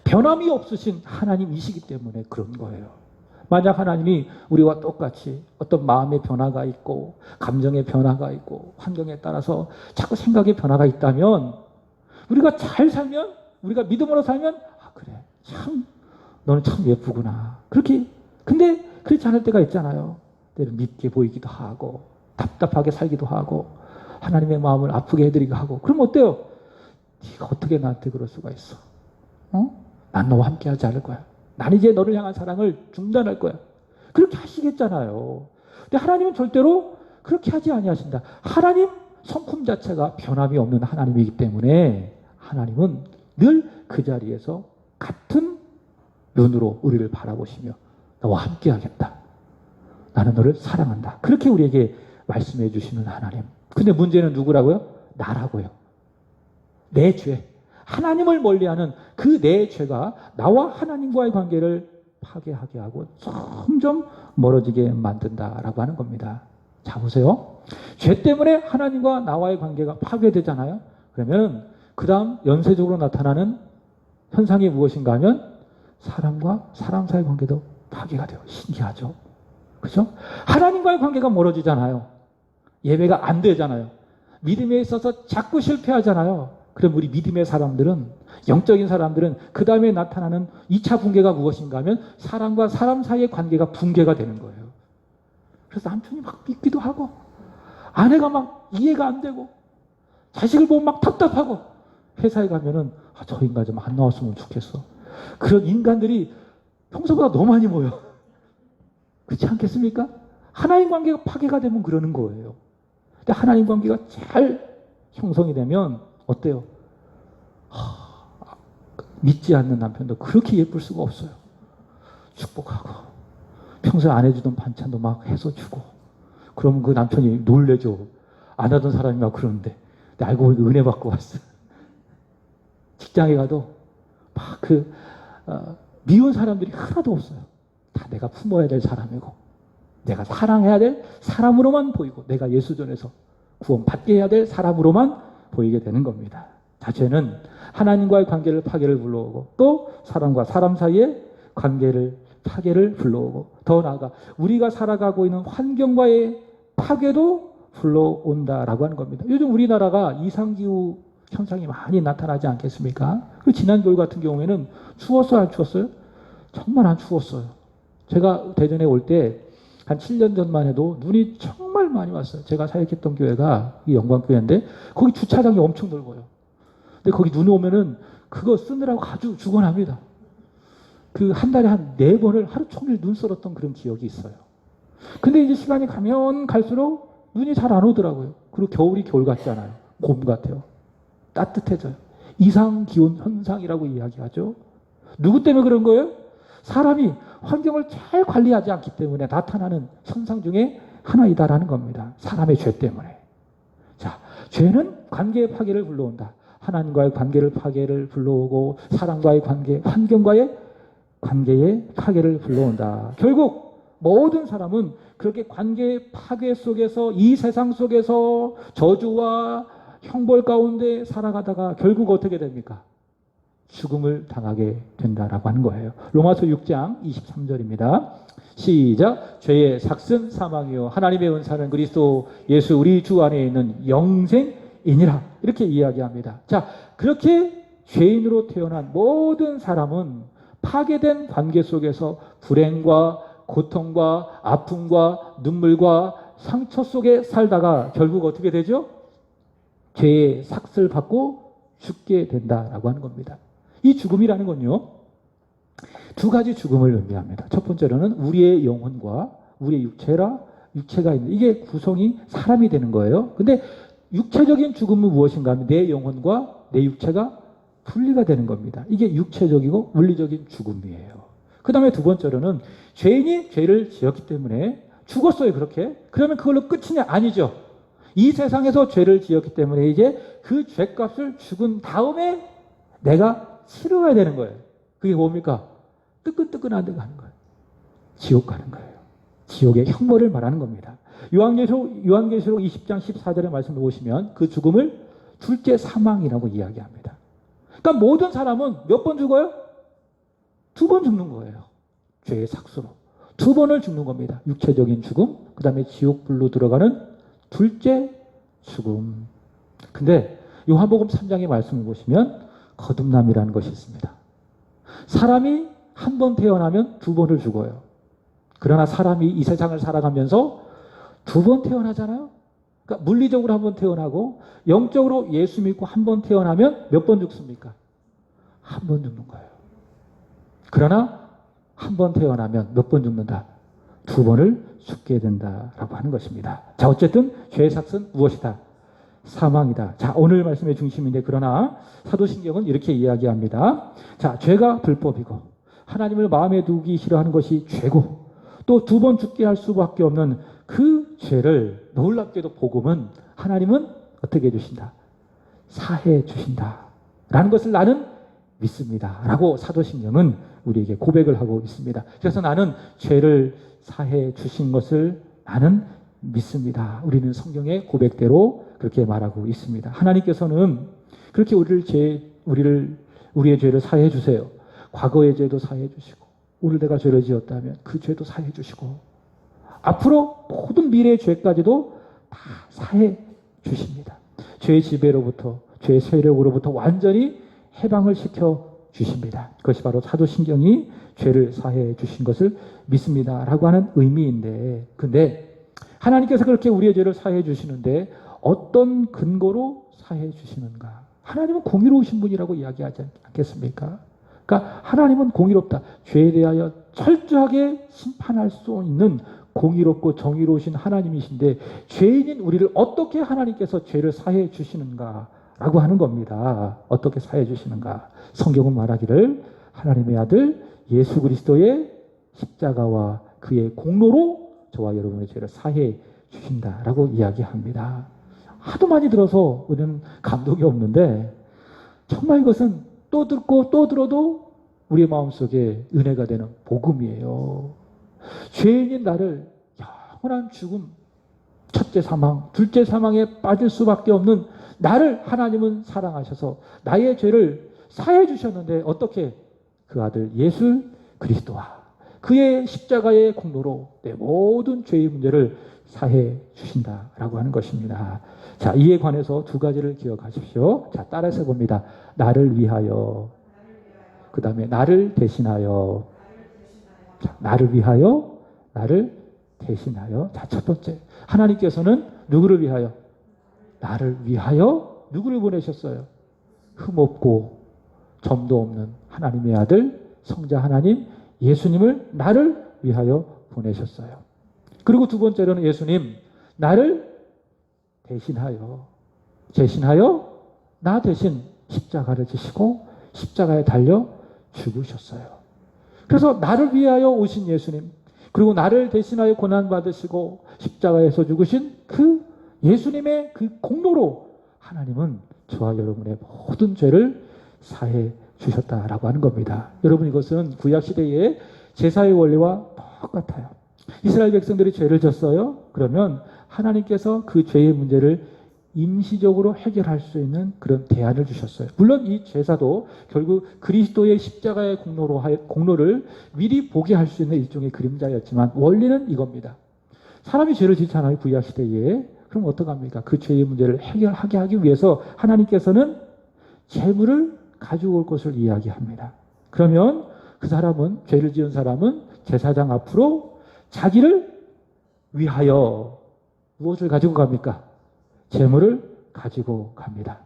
변함이 없으신 하나님이시기 때문에 그런 거예요. 만약 하나님이 우리와 똑같이 어떤 마음의 변화가 있고 감정의 변화가 있고 환경에 따라서 자꾸 생각의 변화가 있다면, 우리가 잘 살면, 우리가 믿음으로 살면 그래, 참 너는 참 예쁘구나. 그렇게. 근데 그렇지 않을 때가 있잖아요. 때로 밉게 보이기도 하고 답답하게 살기도 하고 하나님의 마음을 아프게 해드리기도 하고. 그럼 어때요? 네가 어떻게 나한테 그럴 수가 있어? 난 너와 함께 하지 않을 거야. 난 이제 너를 향한 사랑을 중단할 거야. 그렇게 하시겠잖아요. 근데 하나님은 절대로 그렇게 하지 아니하신다. 하나님 성품 자체가 변함이 없는 하나님이기 때문에 하나님은 늘 그 자리에서 같은 눈으로 우리를 바라보시며 너와 함께 하겠다. 나는 너를 사랑한다. 그렇게 우리에게 말씀해 주시는 하나님. 근데 문제는 누구라고요? 나라고요. 내 죄. 하나님을 멀리하는 그 내 죄가 나와 하나님과의 관계를 파괴하게 하고 점점 멀어지게 만든다라고 하는 겁니다. 자, 보세요. 죄 때문에 하나님과 나와의 관계가 파괴되잖아요. 그러면 그 다음 연쇄적으로 나타나는 현상이 무엇인가 하면 사람과 사람 사이의 관계도 파괴가 돼요. 신기하죠? 그죠? 하나님과의 관계가 멀어지잖아요. 예배가 안 되잖아요. 믿음에 있어서 자꾸 실패하잖아요. 그럼 우리 믿음의 사람들은, 영적인 사람들은 그 다음에 나타나는 2차 붕괴가 무엇인가 하면 사람과 사람 사이의 관계가 붕괴가 되는 거예요. 그래서 남편이 막 믿기도 하고 아내가 막 이해가 안 되고 자식을 보면 막 답답하고 회사에 가면은 저 인간 좀 안 나왔으면 좋겠어. 그런 인간들이 평소보다 너무 많이 모여. 그렇지 않겠습니까? 하나님 관계가 파괴가 되면 그러는 거예요. 근데 하나님 관계가 잘 형성이 되면 어때요? 믿지 않는 남편도 그렇게 예쁠 수가 없어요. 축복하고 평소에 안 해주던 반찬도 막 해서 주고, 그러면 그 남편이 놀래죠. 안 하던 사람이 막 그러는데. 근데 알고 보니까 은혜 받고 왔어요. 직장에 가도 막 미운 사람들이 하나도 없어요. 다 내가 품어야 될 사람이고 내가 사랑해야 될 사람으로만 보이고 내가 예수전에서 구원받게 해야 될 사람으로만 보이게 되는 겁니다. 자체는 하나님과의 관계를 파괴를 불러오고 또 사람과 사람 사이의 관계를 파괴를 불러오고 더 나아가 우리가 살아가고 있는 환경과의 파괴도 불러온다라고 하는 겁니다. 요즘 우리나라가 이상기후 현상이 많이 나타나지 않겠습니까? 지난 겨울 같은 경우에는 추웠어요, 안 추웠어요? 정말 안 추웠어요. 제가 대전에 올 때 한 7년 전만 해도 눈이 정말 많이 왔어요. 제가 사역했던 교회가 영광교회인데 거기 주차장이 엄청 넓어요. 근데 거기 눈이 오면은 그거 쓰느라고 아주 죽어납니다. 그 한 달에 한 4번을 하루 종일 눈 썰었던 그런 기억이 있어요. 근데 이제 시간이 가면 갈수록 눈이 잘 안 오더라고요. 그리고 겨울이 겨울 같잖아요. 곰 같아요. 따뜻해져요. 이상기온 현상이라고 이야기하죠. 누구 때문에 그런 거예요? 사람이 환경을 잘 관리하지 않기 때문에 나타나는 현상 중에 하나이다라는 겁니다. 사람의 죄 때문에. 자, 죄는 관계의 파괴를 불러온다. 하나님과의 관계를 파괴를 불러오고 사람과의 관계, 환경과의 관계의 파괴를 불러온다. 결국 모든 사람은 그렇게 관계의 파괴 속에서 이 세상 속에서 저주와 형벌 가운데 살아가다가 결국 어떻게 됩니까? 죽음을 당하게 된다라고 하는 거예요. 로마서 6장 23절입니다. 시작. 죄의 삭은 사망이요 하나님의 은사는 그리스도 예수 우리 주 안에 있는 영생이니라. 이렇게 이야기합니다. 자, 그렇게 죄인으로 태어난 모든 사람은 파괴된 관계 속에서 불행과 고통과 아픔과 눈물과 상처 속에 살다가 결국 어떻게 되죠? 죄의 삭을 받고 죽게 된다라고 하는 겁니다. 이 죽음이라는 건요, 두 가지 죽음을 의미합니다. 첫 번째로는 우리의 영혼과 우리의 육체가 있는, 이게 구성이 사람이 되는 거예요. 근데 육체적인 죽음은 무엇인가 하면 내 영혼과 내 육체가 분리가 되는 겁니다. 이게 육체적이고 물리적인 죽음이에요. 그 다음에 두 번째로는 죄인이 죄를 지었기 때문에 죽었어요. 그렇게. 그러면 그걸로 끝이냐? 아니죠. 이 세상에서 죄를 지었기 때문에 이제 그 죄값을 죽은 다음에 내가 치러야 되는 거예요. 그게 뭡니까? 뜨끈뜨끈한 데 가는 거예요. 지옥 가는 거예요. 지옥의 형벌을 말하는 겁니다. 요한계시록 20장 14절의 말씀을 보시면 그 죽음을 둘째 사망이라고 이야기합니다. 그러니까 모든 사람은 몇 번 죽어요? 2번 죽는 거예요. 죄의 삭수로. 2번을 죽는 겁니다. 육체적인 죽음, 그 다음에 지옥불로 들어가는 둘째 죽음. 근데 요한복음 3장의 말씀을 보시면 거듭남이라는 것이 있습니다. 사람이 한 번 태어나면 2번을 죽어요. 그러나 사람이 이 세상을 살아가면서 2번 태어나잖아요. 그러니까 물리적으로 한 번 태어나고 영적으로 예수 믿고 한 번 태어나면 몇 번 죽습니까? 한 번 죽는 거예요. 그러나 한 번 태어나면 몇 번 죽는다? 2번을 죽게 된다라고 하는 것입니다. 자, 어쨌든 죄의 삭은 무엇이다? 사망이다. 자, 오늘 말씀의 중심인데 그러나 사도신경은 이렇게 이야기합니다. 자, 죄가 불법이고 하나님을 마음에 두기 싫어하는 것이 죄고 또 2번 죽게 할 수밖에 없는 그 죄를 놀랍게도 복음은 하나님은 어떻게 해주신다? 사해 주신다. 라는 것을 나는 믿습니다. 라고 사도신경은 우리에게 고백을 하고 있습니다. 그래서 나는 죄를 사해 주신 것을 나는 믿습니다. 우리는 성경의 고백대로 그렇게 말하고 있습니다. 하나님께서는 그렇게 우리의 죄를 사해 주세요. 과거의 죄도 사해 주시고 오늘 내가 죄를 지었다면 그 죄도 사해 주시고 앞으로 모든 미래의 죄까지도 다 사해 주십니다. 죄의 지배로부터 죄의 세력으로부터 완전히 해방을 시켜 주십니다. 그것이 바로 사도신경이 죄를 사해 주신 것을 믿습니다 라고 하는 의미인데, 근데 하나님께서 그렇게 우리의 죄를 사해 주시는데 어떤 근거로 사해 주시는가? 하나님은 공의로우신 분이라고 이야기하지 않겠습니까? 그러니까 하나님은 공의롭다. 죄에 대하여 철저하게 심판할 수 있는 공의롭고 정의로우신 하나님이신데 죄인인 우리를 어떻게 하나님께서 죄를 사해 주시는가 라고 하는 겁니다. 어떻게 사해 주시는가? 성경은 말하기를 하나님의 아들 예수 그리스도의 십자가와 그의 공로로 저와 여러분의 죄를 사해 주신다라고 이야기합니다. 하도 많이 들어서 우리는 감동이 없는데 정말 이것은 또 듣고 또 들어도 우리의 마음속에 은혜가 되는 복음이에요. 죄인인 나를 영원한 죽음, 첫째 사망, 둘째 사망에 빠질 수밖에 없는 나를 하나님은 사랑하셔서 나의 죄를 사해 주셨는데 어떻게? 그 아들 예수 그리스도와 그의 십자가의 공로로 내 모든 죄의 문제를 사해 주신다라고 하는 것입니다. 자, 이에 관해서 두 가지를 기억하십시오. 자, 따라서 봅니다. 나를 위하여, 그 다음에 나를 대신하여. 자, 나를 위하여, 나를 대신하여. 자, 첫 번째, 하나님께서는 누구를 위하여? 나를 위하여 누구를 보내셨어요? 흠없고 점도 없는 하나님의 아들 성자 하나님 예수님을 나를 위하여 보내셨어요. 그리고 두 번째로는 예수님 나를 대신하여 나 대신 십자가를 지시고 십자가에 달려 죽으셨어요. 그래서 나를 위하여 오신 예수님, 그리고 나를 대신하여 고난받으시고 십자가에서 죽으신 그 예수님의 그 공로로 하나님은 저와 여러분의 모든 죄를 사해 주셨다라고 하는 겁니다. 여러분, 이것은 구약시대의 제사의 원리와 똑같아요. 이스라엘 백성들이 죄를 졌어요. 그러면 하나님께서 그 죄의 문제를 임시적으로 해결할 수 있는 그런 대안을 주셨어요. 물론 이 제사도 결국 그리스도의 십자가의 공로를 미리 보게 할 수 있는 일종의 그림자였지만 원리는 이겁니다. 사람이 죄를 짓잖아요, 구약시대에. 그럼 어떡합니까? 그 죄의 문제를 해결하게 하기 위해서 하나님께서는 재물을 가지고 올 것을 이야기합니다. 그러면 그 사람은, 죄를 지은 사람은 제사장 앞으로 자기를 위하여 무엇을 가지고 갑니까? 재물을 가지고 갑니다.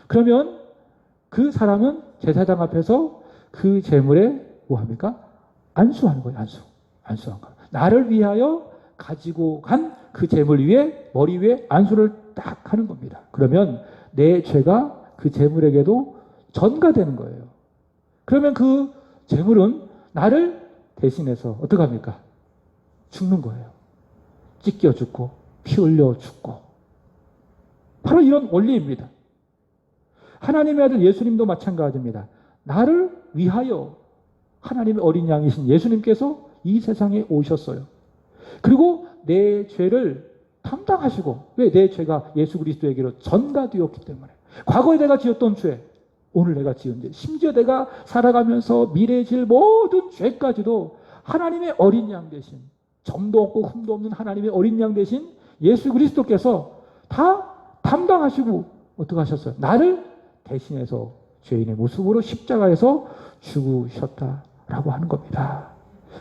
그러면 그 사람은 제사장 앞에서 그 재물에 뭐 합니까? 안수하는 거예요. 안수한 거. 나를 위하여 가지고 간 그 재물 위에, 머리 위에 안수를 딱 하는 겁니다. 그러면 내 죄가 그 재물에게도 전가되는 거예요. 그러면 그 재물은 나를 대신해서 어떻게 합니까? 죽는 거예요. 찢겨 죽고 피 흘려 죽고. 바로 이런 원리입니다. 하나님의 아들 예수님도 마찬가지입니다. 나를 위하여 하나님의 어린 양이신 예수님께서 이 세상에 오셨어요. 그리고 내 죄를 담당하시고, 왜? 내 죄가 예수 그리스도에게로 전가되었기 때문에. 과거에 내가 지었던 죄, 오늘 내가 지은 죄, 심지어 내가 살아가면서 미래에 질 모든 죄까지도 하나님의 어린 양 대신, 점도 없고 흠도 없는 하나님의 어린 양 대신 예수 그리스도께서 다 담당하시고 어떻게 하셨어요? 나를 대신해서 죄인의 모습으로 십자가에서 죽으셨다라고 하는 겁니다.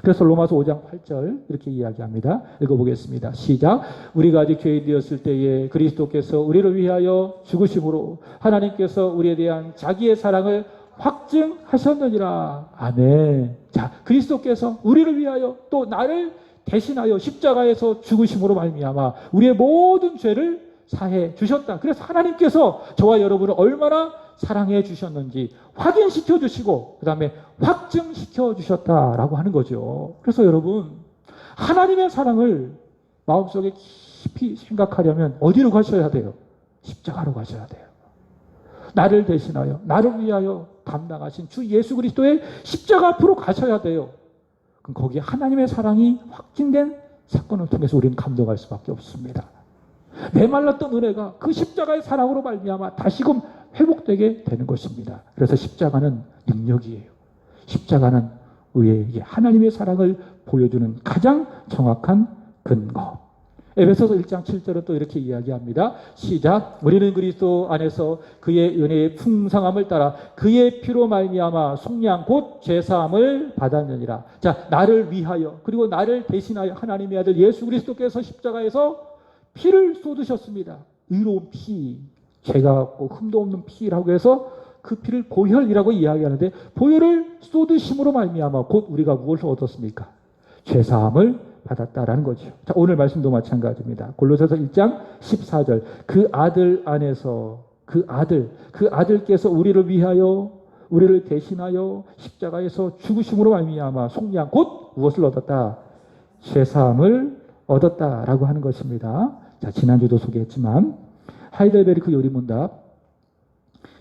그래서 로마서 5장 8절 이렇게 이야기합니다. 읽어보겠습니다. 시작. 우리가 아직 죄인되었을 때에 그리스도께서 우리를 위하여 죽으심으로 하나님께서 우리에 대한 자기의 사랑을 확증하셨느니라. 아멘. 자, 그리스도께서 우리를 위하여 또 나를 대신하여 십자가에서 죽으심으로 말미암아 우리의 모든 죄를 사해 주셨다. 그래서 하나님께서 저와 여러분을 얼마나 사랑해 주셨는지 확인시켜 주시고 그 다음에 확증시켜 주셨다라고 하는 거죠. 그래서 여러분, 하나님의 사랑을 마음속에 깊이 생각하려면 어디로 가셔야 돼요? 십자가로 가셔야 돼요. 나를 대신하여 나를 위하여 담당하신 주 예수 그리스도의 십자가 앞으로 가셔야 돼요. 그럼 거기에 하나님의 사랑이 확증된 사건을 통해서 우리는 감동할 수밖에 없습니다. 메말랐던 은혜가 그 십자가의 사랑으로 말미암아 다시금 회복되게 되는 것입니다. 그래서 십자가는 능력이에요. 십자가는 우리에게 하나님의 사랑을 보여주는 가장 정확한 근거. 에베소서 1장 7절은 또 이렇게 이야기합니다. 시작. 우리는 그리스도 안에서 그의 은혜의 풍성함을 따라 그의 피로 말미암아 속량 곧 죄사함을 받았느니라. 자, 나를 위하여 그리고 나를 대신하여 하나님의 아들 예수 그리스도께서 십자가에서 피를 쏟으셨습니다. 의로운 피, 죄가 없고 흠도 없는 피라고 해서 그 피를 보혈이라고 이야기하는데, 보혈을 쏟으심으로 말미암아 곧 우리가 무엇을 얻었습니까? 죄사함을 받았다라는 거죠. 자, 오늘 말씀도 마찬가지입니다. 골로새서 1장 14절. 그 아들 안에서 그 아들께서 우리를 위하여 우리를 대신하여 십자가에서 죽으심으로 말미암아 속량 곧 무엇을 얻었다? 죄사함을 얻었다라고 하는 것입니다. 자, 지난주도 소개했지만 하이델베르크 요리문답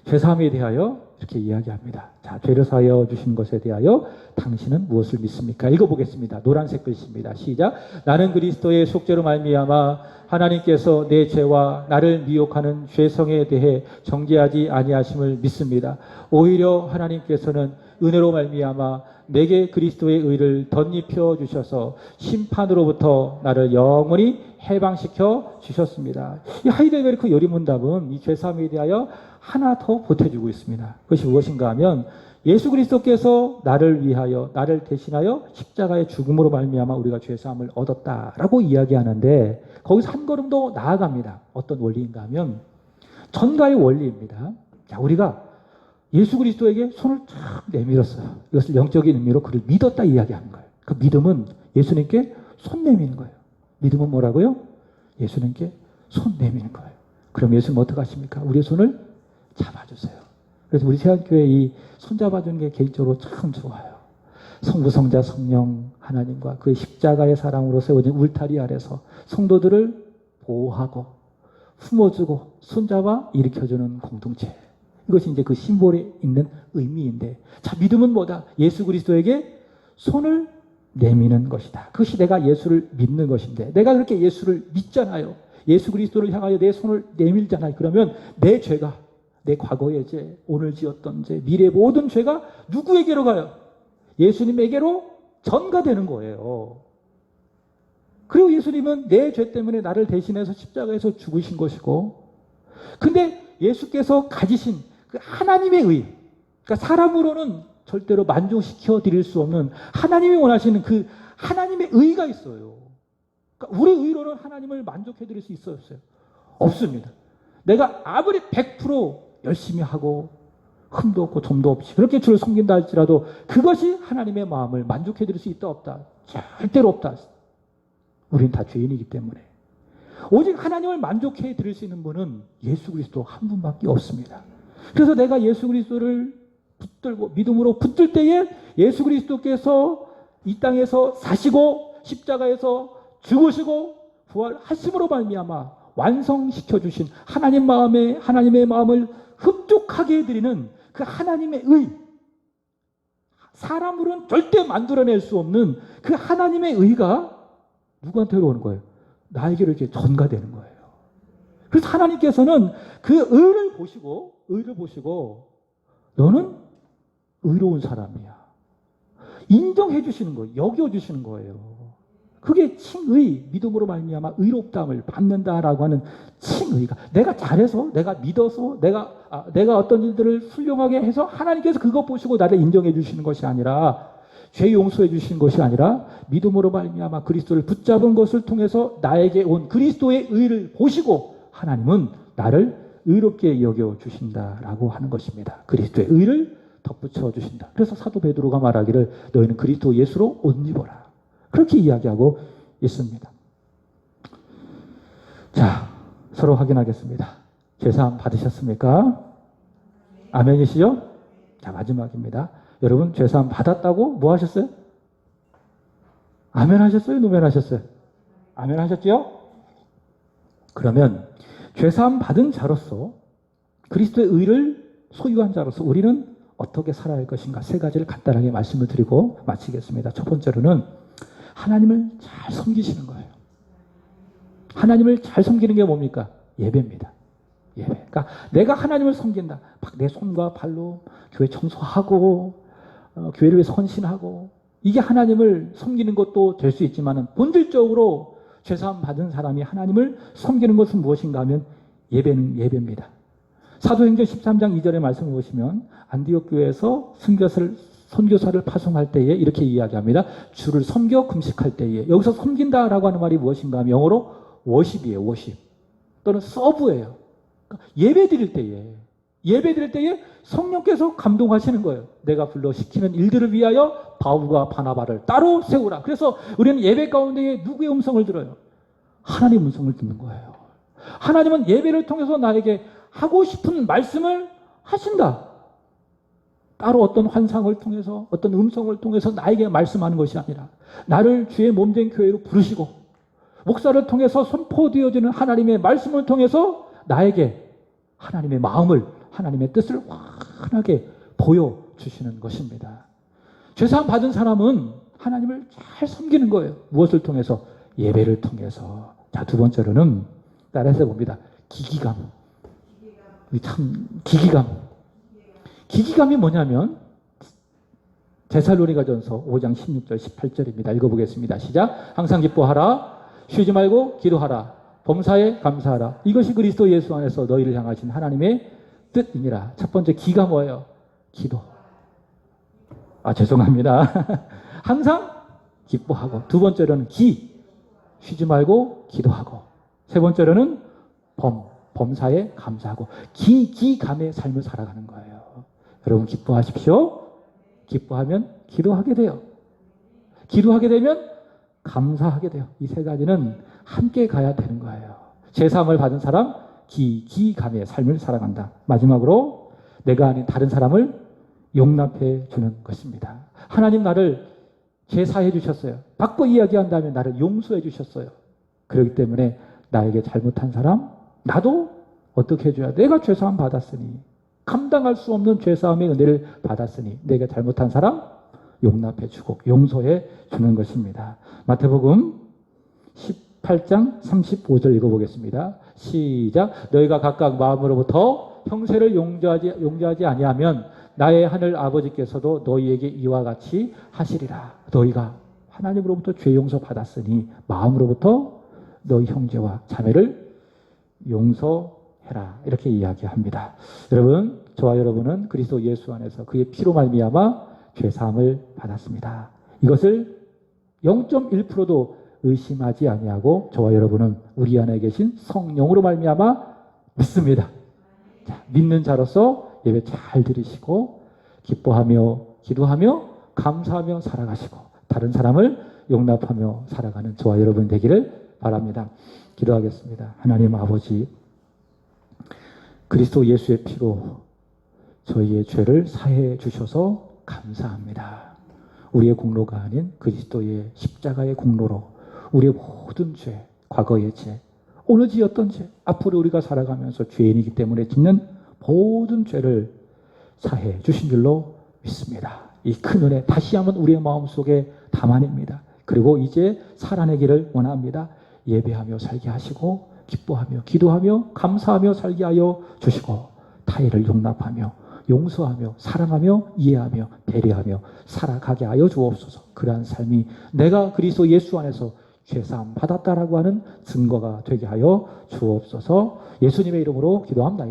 죄사함에 대하여 이렇게 이야기합니다. 자, 죄를 사하여 주신 것에 대하여 당신은 무엇을 믿습니까? 읽어보겠습니다. 노란색 글씨입니다. 시작. 나는 그리스도의 속죄로 말미암아 하나님께서 내 죄와 나를 미혹하는 죄성에 대해 정죄하지 아니하심을 믿습니다. 오히려 하나님께서는 은혜로 말미암아 내게 그리스도의 의를 덧입혀 주셔서 심판으로부터 나를 영원히 해방시켜 주셨습니다. 이 하이델베르크 요리문답은 이 죄사함에 대하여 하나 더 보태주고 있습니다. 그것이 무엇인가 하면 예수 그리스도께서 나를 위하여 나를 대신하여 십자가의 죽음으로 말미암아 우리가 죄사함을 얻었다라고 이야기하는데, 거기서 한 걸음 더 나아갑니다. 어떤 원리인가 하면 전가의 원리입니다. 자, 우리가 예수 그리스도에게 손을 쫙 내밀었어요. 이것을 영적인 의미로 그를 믿었다 이야기하는 거예요. 그 믿음은 예수님께 손 내미는 거예요. 믿음은 뭐라고요? 예수님께 손 내미는 거예요. 그럼 예수님 어떻게 하십니까? 우리의 손을 잡아주세요. 그래서 우리 세안교회 이 손 잡아주는 게 개인적으로 참 좋아요. 성부, 성자, 성령 하나님과 그 십자가의 사랑으로 세워진 울타리 아래서 성도들을 보호하고 품어주고 손잡아 일으켜주는 공동체. 이것이 이제 그 심볼에 있는 의미인데, 자, 믿음은 뭐다? 예수 그리스도에게 손을 내미는 것이다. 그것이 내가 예수를 믿는 것인데, 내가 그렇게 예수를 믿잖아요. 예수 그리스도를 향하여 내 손을 내밀잖아요. 그러면 내 죄가, 내 과거의 죄, 오늘 지었던 죄, 미래의 모든 죄가 누구에게로 가요? 예수님에게로 전가되는 거예요. 그리고 예수님은 내 죄 때문에 나를 대신해서 십자가에서 죽으신 것이고, 근데 예수께서 가지신 그 하나님의 의, 그러니까 사람으로는 절대로 만족시켜 드릴 수 없는 하나님이 원하시는 그 하나님의 의가 있어요. 그러니까 우리 의로는 하나님을 만족해 드릴 수 있었어요? 없습니다. 내가 아무리 100% 열심히 하고 흠도 없고 점도 없이 그렇게 주를 섬긴다 할지라도 그것이 하나님의 마음을 만족해 드릴 수 있다 없다? 절대로 없다. 우리는 다 죄인이기 때문에. 오직 하나님을 만족해 드릴 수 있는 분은 예수 그리스도 한 분밖에 없습니다. 그래서 내가 예수 그리스도를 붙들고 믿음으로 붙들 때에 예수 그리스도께서 이 땅에서 사시고 십자가에서 죽으시고 부활하심으로 말미암아 완성시켜 주신 하나님의 마음을 흡족하게 해드리는 그 하나님의 의, 사람으로는 절대 만들어낼 수 없는 그 하나님의 의가 누구한테로 오는 거예요? 나에게로 이렇게 전가되는 거예요. 그래서 하나님께서는 그 의를 보시고 너는 의로운 사람이야. 인정해 주시는 거예요. 여겨 주시는 거예요. 그게 칭의, 믿음으로 말미암아 의롭다함을 받는다라고 하는 칭의가, 내가 잘해서, 내가 믿어서, 내가 어떤 일들을 훌륭하게 해서 하나님께서 그것 보시고 나를 인정해 주시는 것이 아니라, 죄 용서해 주시는 것이 아니라 믿음으로 말미암아 그리스도를 붙잡은 것을 통해서 나에게 온 그리스도의 의를 보시고 하나님은 나를 의롭게 여겨 주신다라고 하는 것입니다. 그리스도의 의를 덧붙여 주신다. 그래서 사도 베드로가 말하기를 너희는 그리스도 예수로 옷 입어라. 그렇게 이야기하고 있습니다. 자, 서로 확인하겠습니다. 죄사함 받으셨습니까? 아멘이시죠? 자, 마지막입니다. 여러분, 죄사함 받았다고 뭐 하셨어요? 아멘 하셨어요? 노멘 하셨어요? 아멘 하셨죠? 그러면 죄사함 받은 자로서, 그리스도의 의를 소유한 자로서 우리는 어떻게 살아야 할 것인가? 세 가지를 간단하게 말씀을 드리고 마치겠습니다. 첫 번째로는 하나님을 잘 섬기시는 거예요. 하나님을 잘 섬기는 게 뭡니까? 예배입니다. 예배. 그러니까 내가 하나님을 섬긴다. 막 내 손과 발로 교회 청소하고 교회를 위해서 헌신하고, 이게 하나님을 섬기는 것도 될 수 있지만 본질적으로 죄사함 받은 사람이 하나님을 섬기는 것은 무엇인가 하면 예배는 예배입니다. 사도행전 13장 2절의 말씀을 보시면 안디옥 교회에서 선교사를 파송할 때에 이렇게 이야기합니다. 주를 섬겨 금식할 때에, 여기서 섬긴다라고 하는 말이 무엇인가 하면 영어로 워십이에요. 워십 또는 서브예요. 그러니까 예배 드릴 때에 성령께서 감동하시는 거예요. 내가 불러 시키는 일들을 위하여 바울과 바나바를 따로 세우라. 그래서 우리는 예배 가운데 누구의 음성을 들어요? 하나님의 음성을 듣는 거예요. 하나님은 예배를 통해서 나에게 하고 싶은 말씀을 하신다. 따로 어떤 환상을 통해서, 어떤 음성을 통해서 나에게 말씀하는 것이 아니라 나를 주의 몸된 교회로 부르시고 목사를 통해서 선포되어지는 하나님의 말씀을 통해서 나에게 하나님의 마음을, 하나님의 뜻을 환하게 보여주시는 것입니다. 죄사함 받은 사람은 하나님을 잘 섬기는 거예요. 무엇을 통해서? 예배를 통해서. 자, 두 번째로는 따라서 봅니다. 기기감. 참 기기감이 뭐냐면 데살로니가전서 5장 16절 18절입니다. 읽어보겠습니다. 시작. 항상 기뻐하라. 쉬지 말고 기도하라. 범사에 감사하라. 이것이 그리스도 예수 안에서 너희를 향하신 하나님의 뜻이니라. 첫 번째 기가 뭐예요? 기도. 죄송합니다. 항상 기뻐하고, 두 번째로는 쉬지 말고 기도하고, 세 번째로는 범사에 감사하고, 기감의 삶을 살아가는 거예요. 여러분 기뻐하십시오. 기뻐하면 기도하게 돼요. 기도하게 되면 감사하게 돼요. 이 세 가지는 함께 가야 되는 거예요. 제사함을 받은 사람 기감의 삶을 살아간다. 마지막으로 내가 아닌 다른 사람을 용납해 주는 것입니다. 하나님 나를 제사해 주셨어요. 바꿔 이야기한다면 나를 용서해 주셨어요. 그렇기 때문에 나에게 잘못한 사람 나도 어떻게 해줘야 내가 죄사함 받았으니 감당할 수 없는 죄사함의 은혜를 받았으니 내가 잘못한 사람 용납해 주고 용서해 주는 것입니다. 마태복음 18장 35절 읽어보겠습니다. 시작. 너희가 각각 마음으로부터 형세를 용서하지 아니하면 나의 하늘 아버지께서도 너희에게 이와 같이 하시리라. 너희가 하나님으로부터 죄 용서 받았으니 마음으로부터 너희 형제와 자매를 용서해라. 이렇게 이야기합니다. 여러분, 저와 여러분은 그리스도 예수 안에서 그의 피로 말미암아 죄 사함을 받았습니다. 이것을 0.1%도 의심하지 아니하고 저와 여러분은 우리 안에 계신 성령으로 말미암아 믿습니다. 자, 믿는 자로서 예배 잘 드리시고 기뻐하며 기도하며 감사하며 살아가시고 다른 사람을 용납하며 살아가는 저와 여러분 되기를 바랍니다. 기도하겠습니다. 하나님 아버지, 그리스도 예수의 피로 저희의 죄를 사해 주셔서 감사합니다. 우리의 공로가 아닌 그리스도의 십자가의 공로로 우리의 모든 죄, 과거의 죄, 오늘 지었던 죄, 앞으로 우리가 살아가면서 죄인이기 때문에 짓는 모든 죄를 사해 주신 줄로 믿습니다. 이 큰 은혜 다시 한번 우리의 마음속에 담아냅니다. 그리고 이제 살아내기를 원합니다. 예배하며 살게 하시고 기뻐하며 기도하며 감사하며 살게 하여 주시고 타인을 용납하며 용서하며 사랑하며 이해하며 배려하며 살아가게 하여 주옵소서. 그러한 삶이 내가 그리스도 예수 안에서 죄사함 받았다라고 하는 증거가 되게 하여 주옵소서. 예수님의 이름으로 기도합니다.